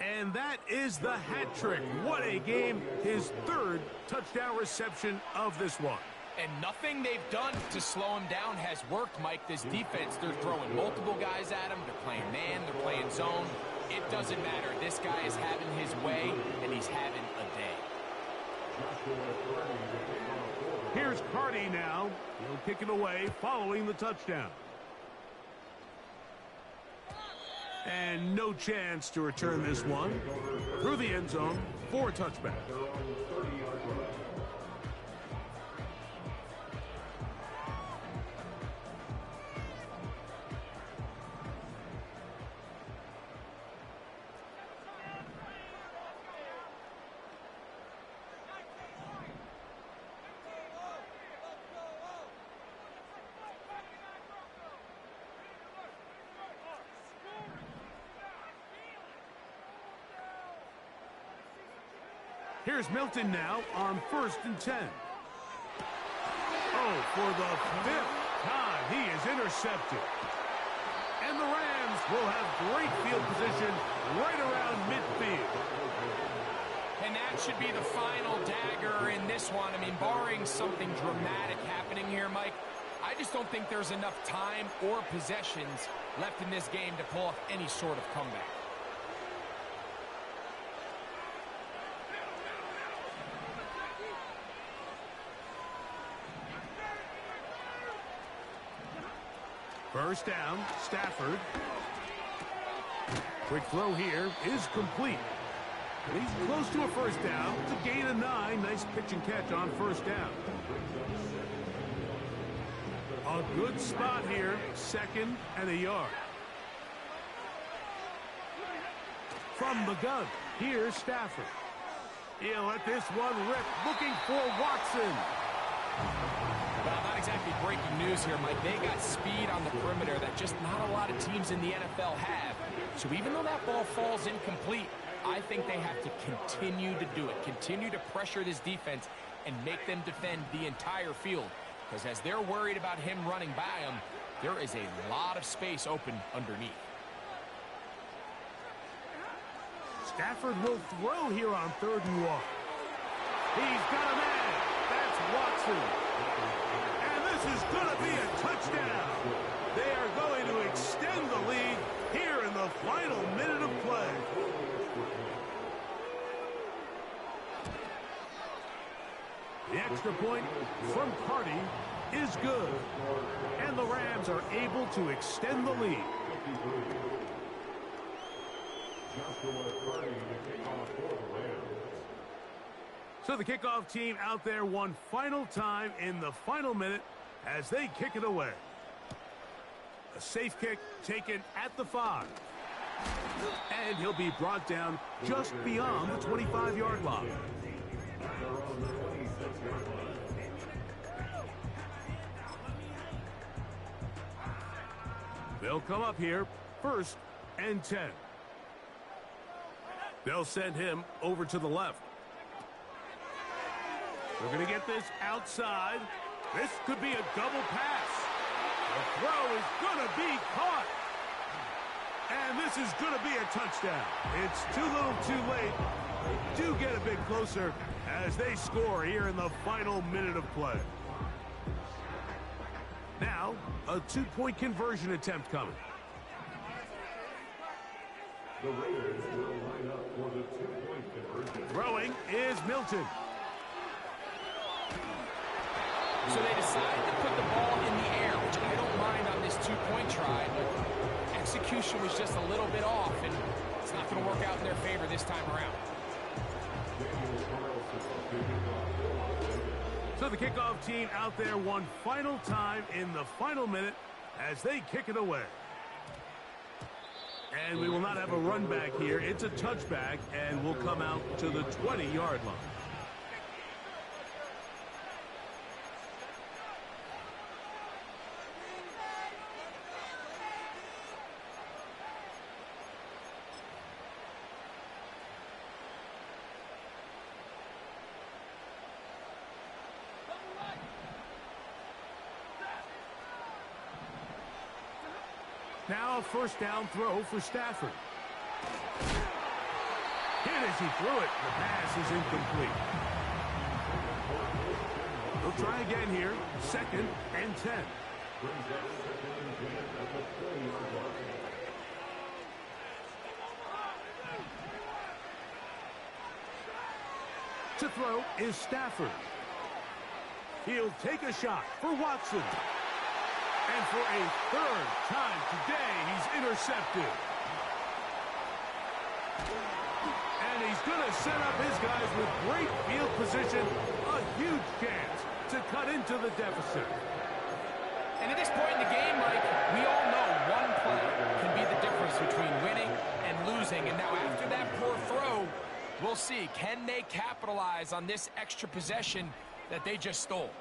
And that is the hat trick. What a game. His 3rd touchdown reception of this one. And nothing they've done to slow him down has worked, Mike. This defense, they're throwing multiple guys at him. They're playing man, they're playing zone. It doesn't matter. This guy is having his way, and he's having a day. Here's Carty now. He'll kick it away following the touchdown. And no chance to return this one. Through the end zone for a touchback. Here's Milton now on 1st and 10. Oh, for the 5th time, he is intercepted. And the Rams will have great field position right around midfield. And that should be the final dagger in this one. I mean, barring something dramatic happening here, Mike, I just don't think there's enough time or possessions left in this game to pull off any sort of comeback. First down, Stafford. Quick throw here is complete. He's close to a first down. It's a gain of 9. Nice pitch and catch on first down. A good spot here. 2nd and a yard. From the gun, here's Stafford. He'll let this one rip, looking for Watson. Well, not exactly breaking news here, Mike. They got speed on the perimeter that just not a lot of teams in the NFL have. So even though that ball falls incomplete, I think they have to continue to do it. Continue to pressure this defense and make them defend the entire field. Because as they're worried about him running by them, there is a lot of space open underneath. Stafford will throw here on 3rd and 1. He's got a man. That's Watson. And this is going to be a touchdown. They are going to extend the lead here in the final minute of play. The extra point from Carty is good. And the Rams are able to extend the lead. So the kickoff team out there one final time in the final minute as they kick it away. A safe kick taken at the 5. And he'll be brought down just beyond the 25-yard line. They'll come up here 1st and 10. They'll send him over to the left. They're going to get this outside. This could be a double pass. The throw is going to be caught. And this is going to be a touchdown. It's too little too late. They do get a bit closer as they score here in the final minute of play. Now, a 2-point conversion attempt coming. The Raiders will line up for the 2-point conversion. Throwing is Milton. So they decided to put the ball in the air, which I don't mind on this 2-point try, but execution was just a little bit off, and it's not going to work out in their favor this time around. So the kickoff team out there one final time in the final minute as they kick it away. And we will not have a run back here. It's a touchback, and we'll come out to the 20-yard line. Now a first down throw for Stafford. Hit as he threw it. The pass is incomplete. They'll try again here. 2nd and 10. To throw is Stafford. He'll take a shot for Watson. And for a 3rd time today, he's intercepted. And he's going to set up his guys with great field position. A huge chance to cut into the deficit. And at this point in the game, Mike, we all know one play can be the difference between winning and losing. And now after that poor throw, we'll see. Can they capitalize on this extra possession that they just stole?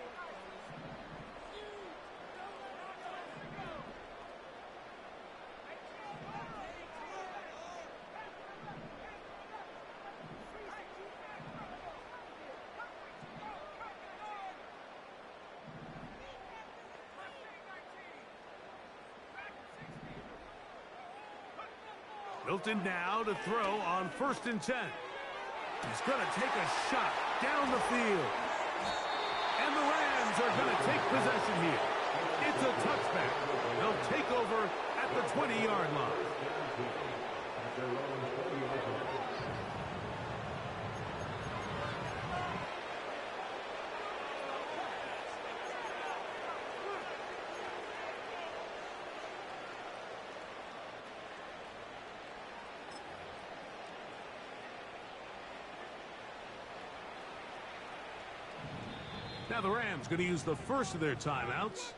Milton now to throw on 1st and 10. He's going to take a shot down the field. And the Rams are going to take possession here. It's a touchback. They'll take over at the 20-yard line. Now the Rams going to use the first of their timeouts.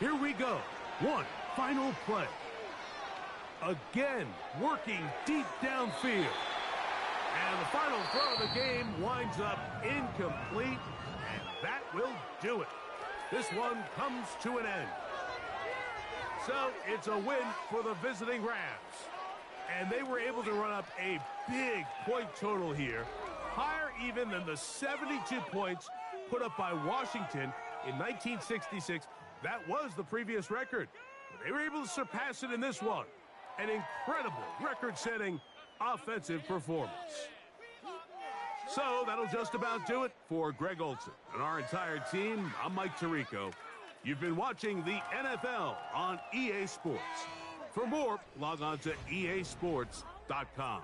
Here we go. One final play. Again, working deep downfield. And the final throw of the game winds up incomplete, and that will do it. This one comes to an end. So it's a win for the visiting Rams. And they were able to run up a big point total here, higher even than the 72 points put up by Washington in 1966. That was the previous record. They were able to surpass it in this one. An incredible record-setting offensive performance. So that'll just about do it for Greg Olson and our entire team. I'm Mike Tirico. You've been watching the NFL on EA Sports. For more, log on to easports.com.